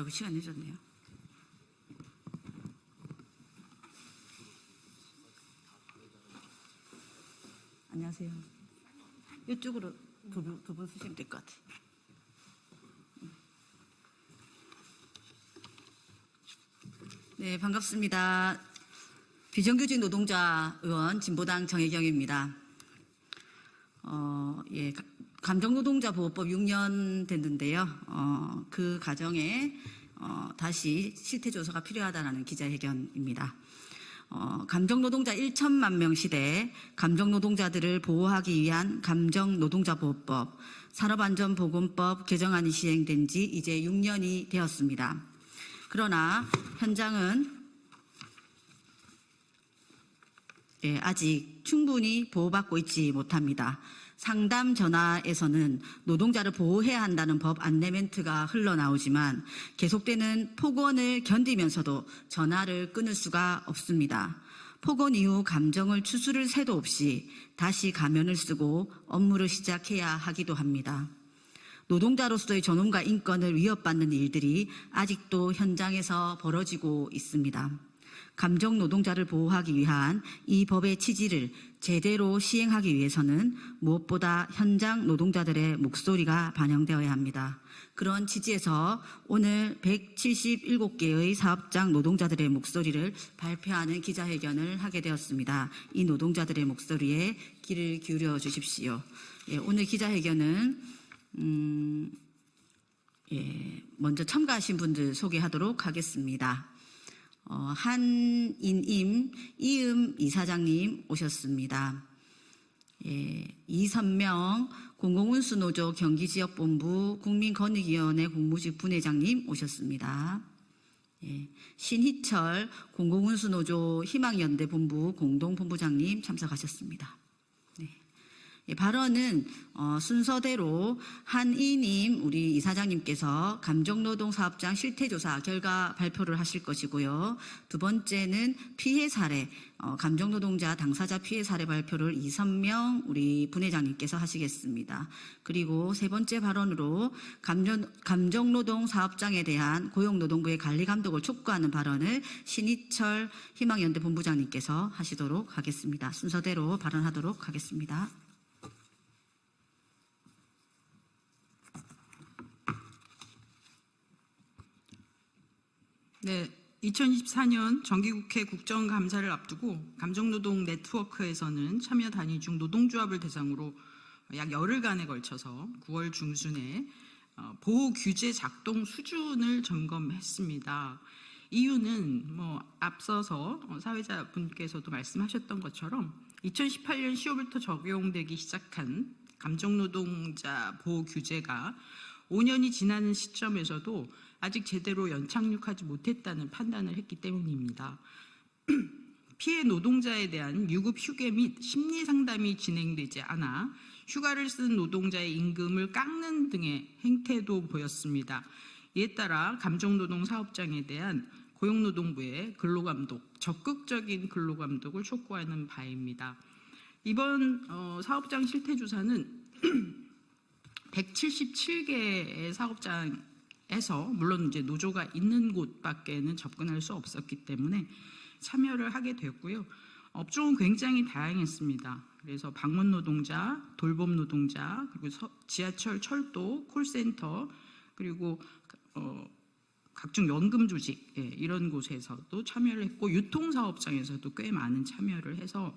이거 시간 늦었네요. 안녕하세요. 이쪽으로 두 분 쓰시면 될 것 같아요. 네, 반갑습니다. 비정규직 노동자 의원 진보당 정혜경입니다. 감정노동자보호법 6년 됐는데요. 그 과정에 다시 실태조사가 필요하다는 기자회견입니다. 감정노동자 1천만 명 시대에 감정노동자들을 보호하기 위한 감정노동자보호법, 산업안전보건법 개정안이 시행된 지 이제 6년이 되었습니다. 그러나 현장은 아직 충분히 보호받고 있지 못합니다. 상담 전화에서는 노동자를 보호해야 한다는 법 안내 멘트가 흘러나오지만 계속되는 폭언을 견디면서도 전화를 끊을 수가 없습니다. 폭언 이후 감정을 추스를 새도 없이 다시 가면을 쓰고 업무를 시작해야 하기도 합니다. 노동자로서의 존엄과 인권을 위협받는 일들이 아직도 현장에서 벌어지고 있습니다. 감정 노동자를 보호하기 위한 이 법의 취지를 제대로 시행하기 위해서는 무엇보다 현장 노동자들의 목소리가 반영되어야 합니다. 그런 취지에서 오늘 177개의 사업장 노동자들의 목소리를 발표하는 기자회견을 하게 되었습니다. 이 노동자들의 목소리에 귀를 기울여 주십시오. 오늘 기자회견은 먼저 참가하신 분들 소개하도록 하겠습니다. 한인임 이음 이사장님 오셨습니다. 이선명 공공운수노조 경기지역본부 국민권익위원회 공무직 분회장님 오셨습니다. 신희철 공공운수노조 희망연대본부 공동본부장님 참석하셨습니다. 발언은 순서대로 한이님 우리 이사장님께서 감정노동사업장 실태조사 결과 발표를 하실 것이고요. 두 번째는 피해 사례, 감정노동자 당사자 피해 사례 발표를 이선명 우리 분회장님께서 하시겠습니다. 그리고 세 번째 발언으로 감정노동사업장에 대한 고용노동부의 관리감독을 촉구하는 발언을 신희철 희망연대 본부장님께서 하시도록 하겠습니다. 순서대로 발언하도록 하겠습니다. 네, 2024년 정기국회 국정감사를 앞두고 감정노동 네트워크에서는 참여 단위 중 노동조합을 대상으로 약 열흘간에 걸쳐서 9월 중순에 보호규제 작동 수준을 점검했습니다. 이유는 앞서서 사회자분께서도 말씀하셨던 것처럼 2018년 10월부터 적용되기 시작한 감정노동자 보호규제가 5년이 지나는 시점에서도 아직 제대로 연착륙하지 못했다는 판단을 했기 때문입니다. 피해 노동자에 대한 유급 휴게 및 심리 상담이 진행되지 않아 휴가를 쓴 노동자의 임금을 깎는 등의 행태도 보였습니다. 이에 따라 감정노동 사업장에 대한 고용노동부의 근로감독, 적극적인 근로감독을 촉구하는 바입니다. 이번 사업장 실태조사는 177개의 사업장에서 물론 이제 노조가 있는 곳밖에는 접근할 수 없었기 때문에 참여를 하게 됐고요. 업종은 굉장히 다양했습니다. 그래서 방문 노동자, 돌봄 노동자, 그리고 지하철, 철도, 콜센터, 그리고 각종 연금 조직 이런 곳에서도 참여를 했고 유통사업장에서도 꽤 많은 참여를 해서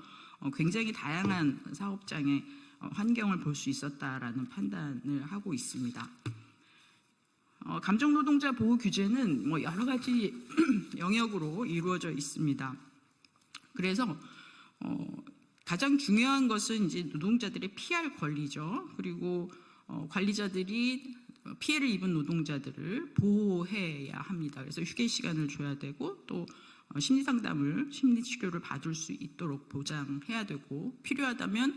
굉장히 다양한 사업장의 환경을 볼 수 있었다라는 판단을 하고 있습니다. 감정노동자 보호 규제는 여러 가지 영역으로 이루어져 있습니다. 그래서 가장 중요한 것은 이제 노동자들의 피할 권리죠. 그리고 관리자들이 피해를 입은 노동자들을 보호해야 합니다. 그래서 휴게 시간을 줘야 되고 또 심리상담을, 심리치료를 받을 수 있도록 보장해야 되고 필요하다면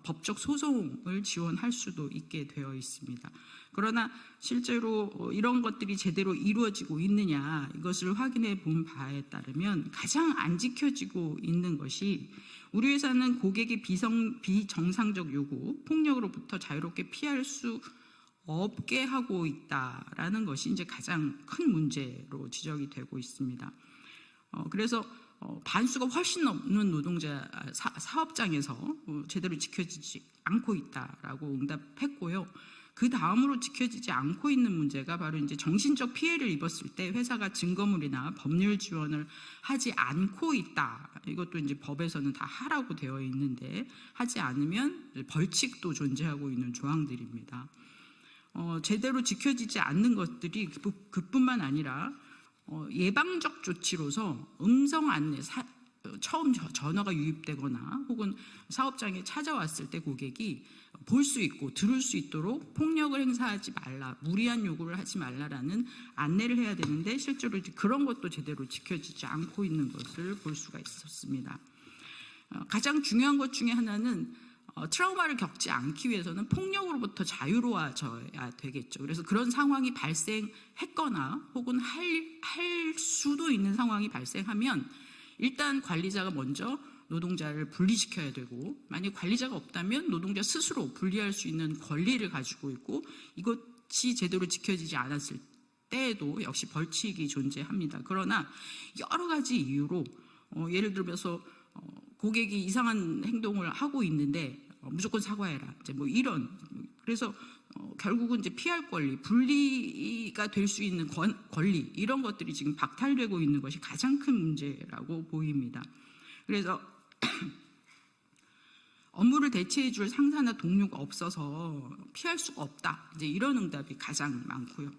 법적 소송을 지원할 수도 있게 되어 있습니다. 그러나 실제로 이런 것들이 제대로 이루어지고 있느냐 이것을 확인해 본 바에 따르면 가장 안 지켜지고 있는 것이 우리 회사는 고객의 비정상적 요구, 폭력으로부터 자유롭게 피할 수 없게 하고 있다라는 것이 이제 가장 큰 문제로 지적이 되고 있습니다. 그래서 반수가 훨씬 넘는 노동자 사업장에서 제대로 지켜지지 않고 있다라고 응답했고요. 그 다음으로 지켜지지 않고 있는 문제가 바로 이제 정신적 피해를 입었을 때 회사가 증거물이나 법률 지원을 하지 않고 있다. 이것도 이제 법에서는 다 하라고 되어 있는데 하지 않으면 벌칙도 존재하고 있는 조항들입니다. 제대로 지켜지지 않는 것들이 그뿐만 아니라 예방적 조치로서 음성 안내, 처음 전화가 유입되거나 혹은 사업장에 찾아왔을 때 고객이 볼 수 있고 들을 수 있도록 폭력을 행사하지 말라, 무리한 요구를 하지 말라라는 안내를 해야 되는데 실제로 그런 것도 제대로 지켜지지 않고 있는 것을 볼 수가 있었습니다. 가장 중요한 것 중에 하나는 트라우마를 겪지 않기 위해서는 폭력으로부터 자유로워져야 되겠죠. 그래서 그런 상황이 발생했거나 혹은 할 수도 있는 상황이 발생하면 일단 관리자가 먼저 노동자를 분리시켜야 되고, 만약 관리자가 없다면 노동자 스스로 분리할 수 있는 권리를 가지고 있고, 이것이 제대로 지켜지지 않았을 때에도 역시 벌칙이 존재합니다. 그러나 여러 가지 이유로 예를 들면서 고객이 이상한 행동을 하고 있는데 무조건 사과해라, 이제 뭐 이런, 그래서 결국은 이제 피할 권리, 분리가 될 수 있는 권리, 이런 것들이 지금 박탈되고 있는 것이 가장 큰 문제라고 보입니다. 그래서 업무를 대체해 줄 상사나 동료가 없어서 피할 수가 없다, 이제 이런 응답이 가장 많고요.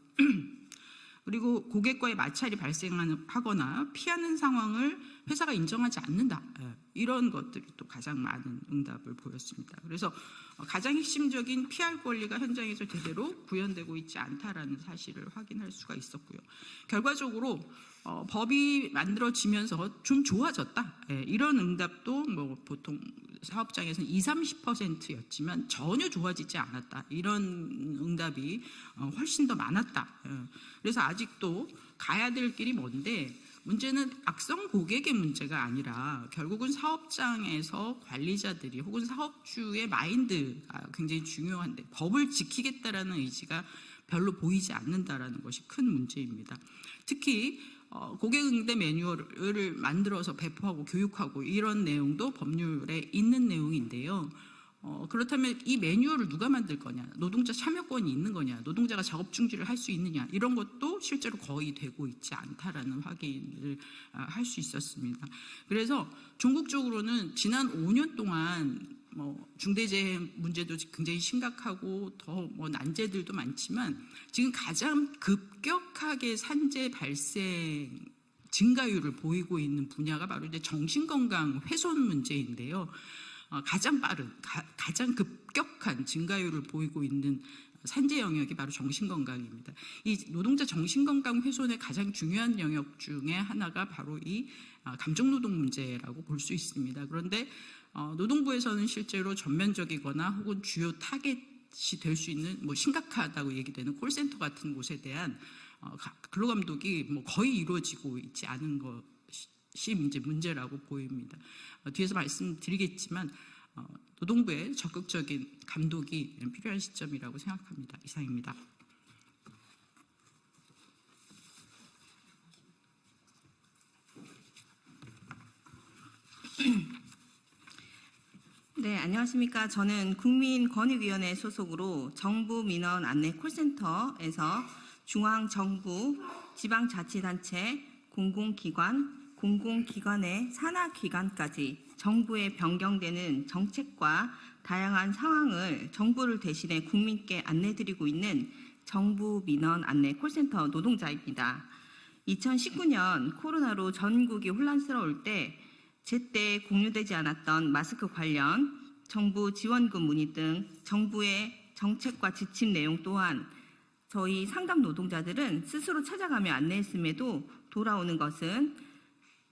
그리고 고객과의 마찰이 발생하거나 피하는 상황을 회사가 인정하지 않는다, 이런 것들이 또 가장 많은 응답을 보였습니다. 그래서 가장 핵심적인 피할 권리가 현장에서 제대로 구현되고 있지 않다라는 사실을 확인할 수가 있었고요. 결과적으로 법이 만들어지면서 좀 좋아졌다, 이런 응답도 뭐 보통 사업장에서는 20-30%였지만 전혀 좋아지지 않았다, 이런 응답이 훨씬 더 많았다. 그래서 아직도 가야 될 길이 먼데, 문제는 악성 고객의 문제가 아니라 결국은 사업장에서 관리자들이 혹은 사업주의 마인드가 굉장히 중요한데 법을 지키겠다라는 의지가 별로 보이지 않는다라는 것이 큰 문제입니다. 특히 고객 응대 매뉴얼을 만들어서 배포하고 교육하고 이런 내용도 법률에 있는 내용인데요. 그렇다면 이 매뉴얼을 누가 만들 거냐, 노동자 참여권이 있는 거냐, 노동자가 작업 중지를 할 수 있느냐, 이런 것도 실제로 거의 되고 있지 않다라는 확인을 할 수 있었습니다. 그래서 종국적으로는 지난 5년 동안 중대재해 문제도 굉장히 심각하고 더 난제들도 많지만 지금 가장 급격하게 산재 발생 증가율을 보이고 있는 분야가 바로 이제 정신건강 훼손 문제인데요. 가장 빠른, 가장 급격한 증가율을 보이고 있는 산재 영역이 바로 정신건강입니다. 이 노동자 정신건강 훼손의 가장 중요한 영역 중에 하나가 바로 이 감정노동 문제라고 볼 수 있습니다. 그런데 노동부에서는 실제로 전면적이거나 혹은 주요 타겟이 될 수 있는 심각하다고 얘기되는 콜센터 같은 곳에 대한 근로감독이 거의 이루어지고 있지 않은 것이 이제 문제라고 보입니다. 뒤에서 말씀드리겠지만 노동부의 적극적인 감독이 필요한 시점이라고 생각합니다. 이상입니다. 네, 안녕하십니까. 저는 국민권익위원회 소속으로 정부 민원 안내 콜센터에서 중앙정부, 지방자치단체, 공공기관의 산하기관까지 정부에 변경되는 정책과 다양한 상황을 정부를 대신해 국민께 안내드리고 있는 정부 민원 안내 콜센터 노동자입니다. 2019년 코로나로 전국이 혼란스러울 때 제때 공유되지 않았던 마스크 관련 정부 지원금 문의 등 정부의 정책과 지침 내용 또한 저희 상담 노동자들은 스스로 찾아가며 안내했음에도 돌아오는 것은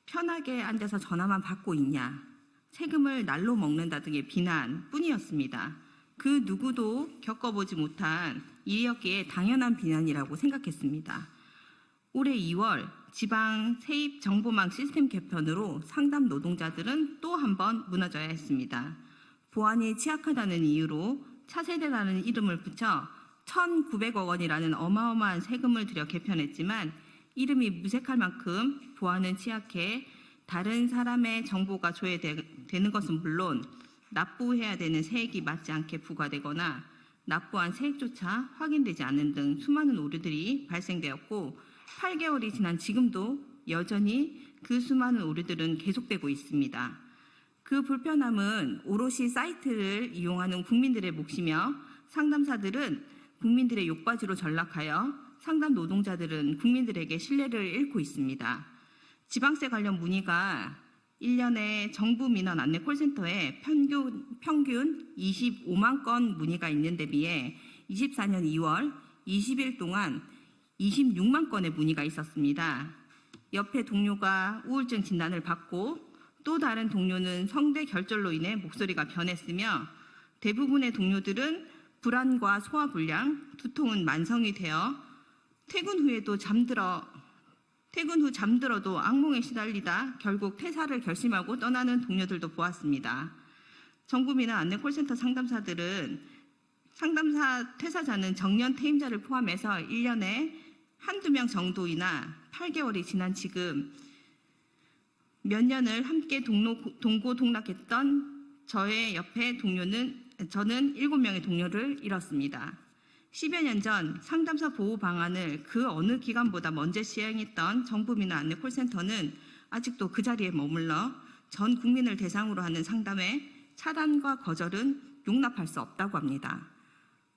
편하게 앉아서 전화만 받고 있냐, 세금을 날로 먹는다 등의 비난뿐이었습니다. 그 누구도 겪어보지 못한 일이었기에 당연한 비난이라고 생각했습니다. 올해 2월 지방 세입 정보망 시스템 개편으로 상담 노동자들은 또 한 번 무너져야 했습니다. 보안이 취약하다는 이유로 차세대라는 이름을 붙여 1,900억 원이라는 어마어마한 세금을 들여 개편했지만 이름이 무색할 만큼 보안은 취약해 다른 사람의 정보가 조회되는 것은 물론 납부해야 되는 세액이 맞지 않게 부과되거나 납부한 세액조차 확인되지 않는 등 수많은 오류들이 발생되었고 8개월이 지난 지금도 여전히 그 수많은 오류들은 계속되고 있습니다. 그 불편함은 오롯이 사이트를 이용하는 국민들의 몫이며 상담사들은 국민들의 욕받이로 전락하여 상담 노동자들은 국민들에게 신뢰를 잃고 있습니다. 지방세 관련 문의가 1년에 정부 민원 안내 콜센터에 평균 25만 건 문의가 있는 데 비해 24년 2월 20일 동안 26만 건의 문의가 있었습니다. 옆에 동료가 우울증 진단을 받고 또 다른 동료는 성대 결절로 인해 목소리가 변했으며 대부분의 동료들은 불안과 소화불량, 두통은 만성이 되어 퇴근 후 잠들어도 악몽에 시달리다 결국 퇴사를 결심하고 떠나는 동료들도 보았습니다. 정부 민원 안내 콜센터 상담사들은 상담사 퇴사자는 정년 퇴임자를 포함해서 1년에 한두 명 정도이나 8개월이 지난 지금 몇 년을 함께 동고동락했던 저의 옆에 저는 7명의 동료를 잃었습니다. 10여 년 전 상담사 보호 방안을 그 어느 기관보다 먼저 시행했던 정부 민원 안내 콜센터는 아직도 그 자리에 머물러 전 국민을 대상으로 하는 상담의 차단과 거절은 용납할 수 없다고 합니다.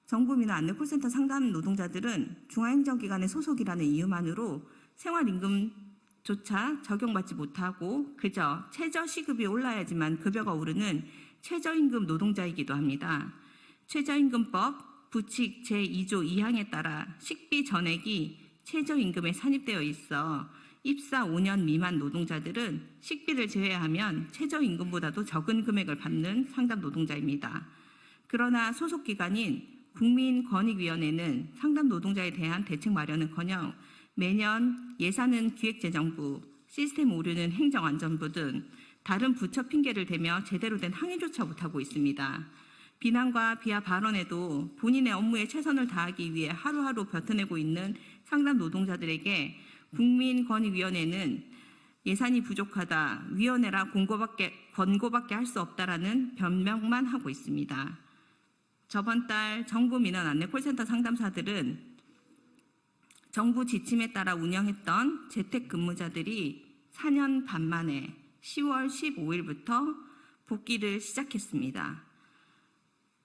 정부 민원 안내 콜센터 상담 노동자들은 중앙행정기관의 소속이라는 이유만으로 생활임금조차 적용받지 못하고 그저 최저시급이 올라야지만 급여가 오르는 최저임금 노동자이기도 합니다. 최저임금법 부칙 제2조 2항에 따라 식비 전액이 최저임금에 산입되어 있어 입사 5년 미만 노동자들은 식비를 제외하면 최저임금보다도 적은 금액을 받는 상담 노동자입니다. 그러나 소속기관인 국민권익위원회는 상담 노동자에 대한 대책 마련은커녕 매년 예산은 기획재정부, 시스템 오류는 행정안전부 등 다른 부처 핑계를 대며 제대로 된 항의조차 못하고 있습니다. 비난과 비하 발언에도 본인의 업무에 최선을 다하기 위해 하루하루 버텨내고 있는 상담 노동자들에게 국민권익위원회는 예산이 부족하다, 위원회라 권고밖에 할 수 없다라는 변명만 하고 있습니다. 저번 달 정부 민원 안내 콜센터 상담사들은 정부 지침에 따라 운영했던 재택근무자들이 4년 반 만에 10월 15일부터 복귀를 시작했습니다.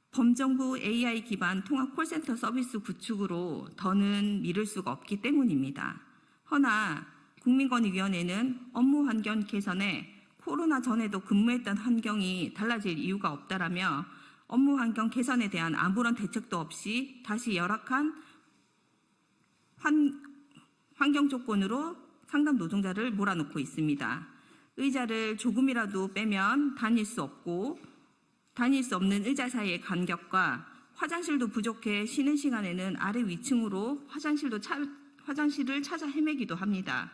범정부 AI 기반 통합 콜센터 서비스 구축으로 더는 미룰 수가 없기 때문입니다. 허나 국민권익위원회는 업무 환경 개선에 코로나 전에도 근무했던 환경이 달라질 이유가 없다라며 업무 환경 개선에 대한 아무런 대책도 없이 다시 열악한 환경 조건으로 상담 노동자를 몰아넣고 있습니다. 의자를 조금이라도 빼면 다닐 수 없는 의자 사이의 간격과 화장실도 부족해 쉬는 시간에는 아래 위층으로 화장실을 찾아 헤매기도 합니다.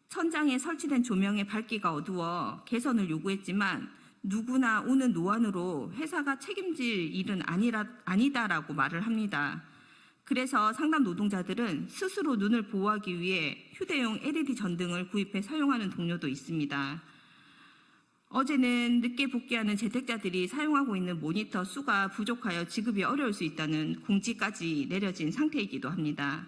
천장에 설치된 조명의 밝기가 어두워 개선을 요구했지만 누구나 오는 노안으로 회사가 책임질 일은 아니다라고 말을 합니다. 그래서 상담 노동자들은 스스로 눈을 보호하기 위해 휴대용 LED 전등을 구입해 사용하는 동료도 있습니다. 어제는 늦게 복귀하는 재택자들이 사용하고 있는 모니터 수가 부족하여 지급이 어려울 수 있다는 공지까지 내려진 상태이기도 합니다.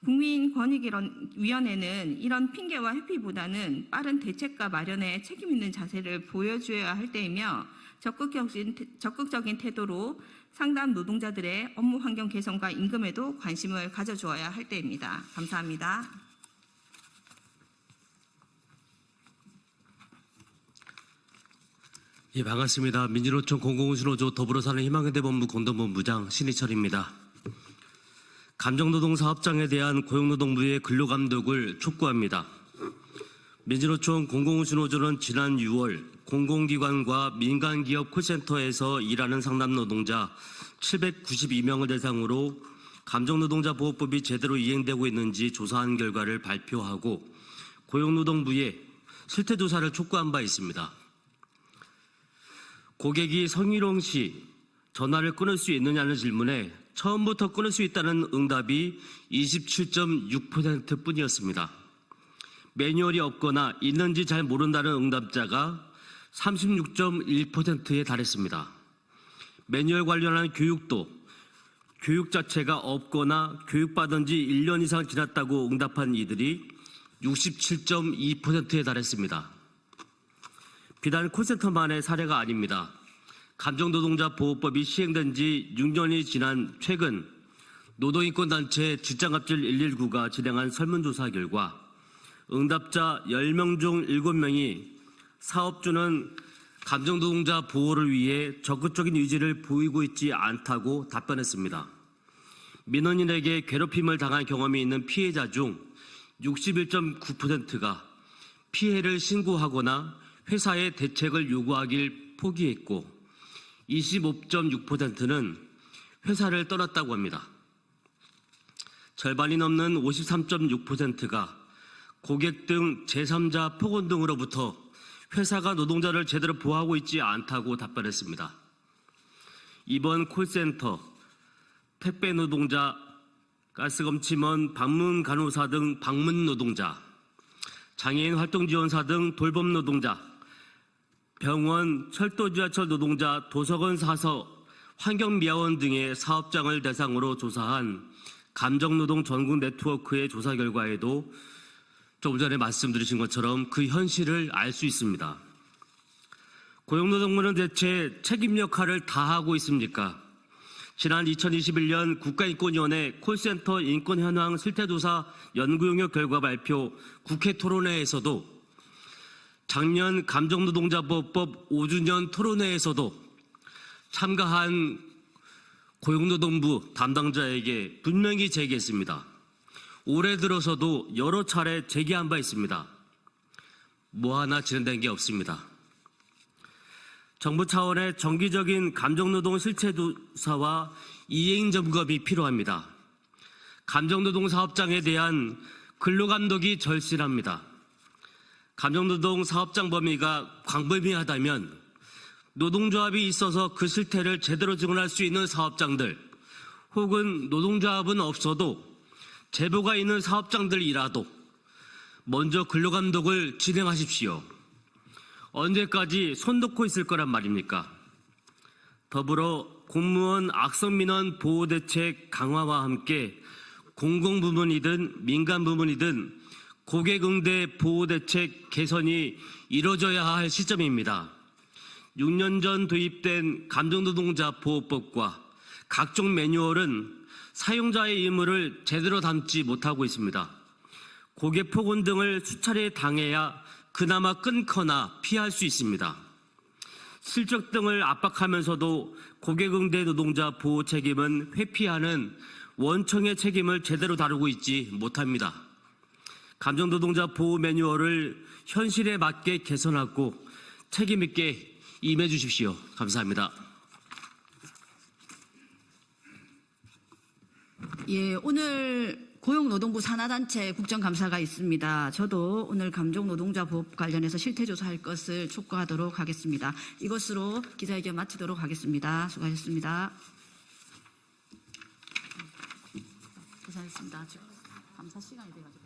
국민권익위원회는 이런 핑계와 회피보다는 빠른 대책과 마련에 책임 있는 자세를 보여줘야 할 때이며 적극적인 태도로 상담 노동자들의 업무 환경 개선과 임금에도 관심을 가져주어야 할 때입니다. 감사합니다. 예, 반갑습니다. 민주노총 공공운수노조 더불어사는희망현대본부 공동본부장 신희철입니다. 감정노동 사업장에 대한 고용노동부의 근로감독을 촉구합니다. 민주노총 공공운수노조는 지난 6월 공공기관과 민간기업 콜센터에서 일하는 상담노동자 792명을 대상으로 감정노동자 보호법이 제대로 이행되고 있는지 조사한 결과를 발표하고 고용노동부에 실태조사를 촉구한 바 있습니다. 고객이 성희롱 시 전화를 끊을 수 있느냐는 질문에 처음부터 끊을 수 있다는 응답이 27.6% 뿐이었습니다. 매뉴얼이 없거나 있는지 잘 모른다는 응답자가 36.1%에 달했습니다. 매뉴얼 관련한 교육도 교육 자체가 없거나 교육받은 지 1년 이상 지났다고 응답한 이들이 67.2%에 달했습니다. 비단 콜센터만의 사례가 아닙니다. 감정노동자 보호법이 시행된 지 6년이 지난 최근 노동인권단체 직장갑질 119가 진행한 설문조사 결과 응답자 10명 중 7명이 사업주는 감정노동자 보호를 위해 적극적인 의지를 보이고 있지 않다고 답변했습니다. 민원인에게 괴롭힘을 당한 경험이 있는 피해자 중 61.9%가 피해를 신고하거나 회사에 대책을 요구하길 포기했고 25.6%는 회사를 떠났다고 합니다. 절반이 넘는 53.6%가 고객 등 제3자 폭언 등으로부터 회사가 노동자를 제대로 보호하고 있지 않다고 답변했습니다. 이번 콜센터, 택배 노동자, 가스검침원, 방문 간호사 등 방문 노동자, 장애인 활동 지원사 등 돌봄 노동자, 병원, 철도 지하철 노동자, 도서관 사서, 환경미화원 등의 사업장을 대상으로 조사한 감정노동 전국 네트워크의 조사 결과에도 조금 전에 말씀드리신 것처럼 그 현실을 알 수 있습니다. 고용노동부는 대체 책임 역할을 다 하고 있습니까? 지난 2021년 국가인권위원회 콜센터 인권 현황 실태조사 연구 용역 결과 발표 국회 토론회에서도 작년 감정노동자보호법 5주년 토론회에서도 참가한 고용노동부 담당자에게 분명히 제기했습니다. 올해 들어서도 여러 차례 제기한 바 있습니다. 뭐 하나 진행된 게 없습니다. 정부 차원의 정기적인 감정노동 실태조사와 이행 점검이 필요합니다. 감정노동 사업장에 대한 근로감독이 절실합니다. 감정노동 사업장 범위가 광범위하다면 노동조합이 있어서 그 실태를 제대로 증언할 수 있는 사업장들 혹은 노동조합은 없어도 제보가 있는 사업장들이라도 먼저 근로감독을 진행하십시오. 언제까지 손 놓고 있을 거란 말입니까? 더불어 공무원 악성민원 보호대책 강화와 함께 공공부문이든 민간부문이든 고객응대 보호대책 개선이 이뤄져야 할 시점입니다. 6년 전 도입된 감정노동자 보호법과 각종 매뉴얼은 사용자의 의무를 제대로 담지 못하고 있습니다. 고객 폭언 등을 수차례 당해야 그나마 끊거나 피할 수 있습니다. 실적 등을 압박하면서도 고객응대 노동자 보호 책임은 회피하는 원청의 책임을 제대로 다루고 있지 못합니다. 감정노동자 보호 매뉴얼을 현실에 맞게 개선하고 책임 있게 임해 주십시오. 감사합니다. 예, 오늘 고용노동부 산하단체 국정감사가 있습니다. 저도 오늘 감정노동자 보호 관련해서 실태조사할 것을 촉구하도록 하겠습니다. 이것으로 기자회견 마치도록 하겠습니다. 수고하셨습니다. 고생하셨습니다. 지금 감사 시간이 돼가지고.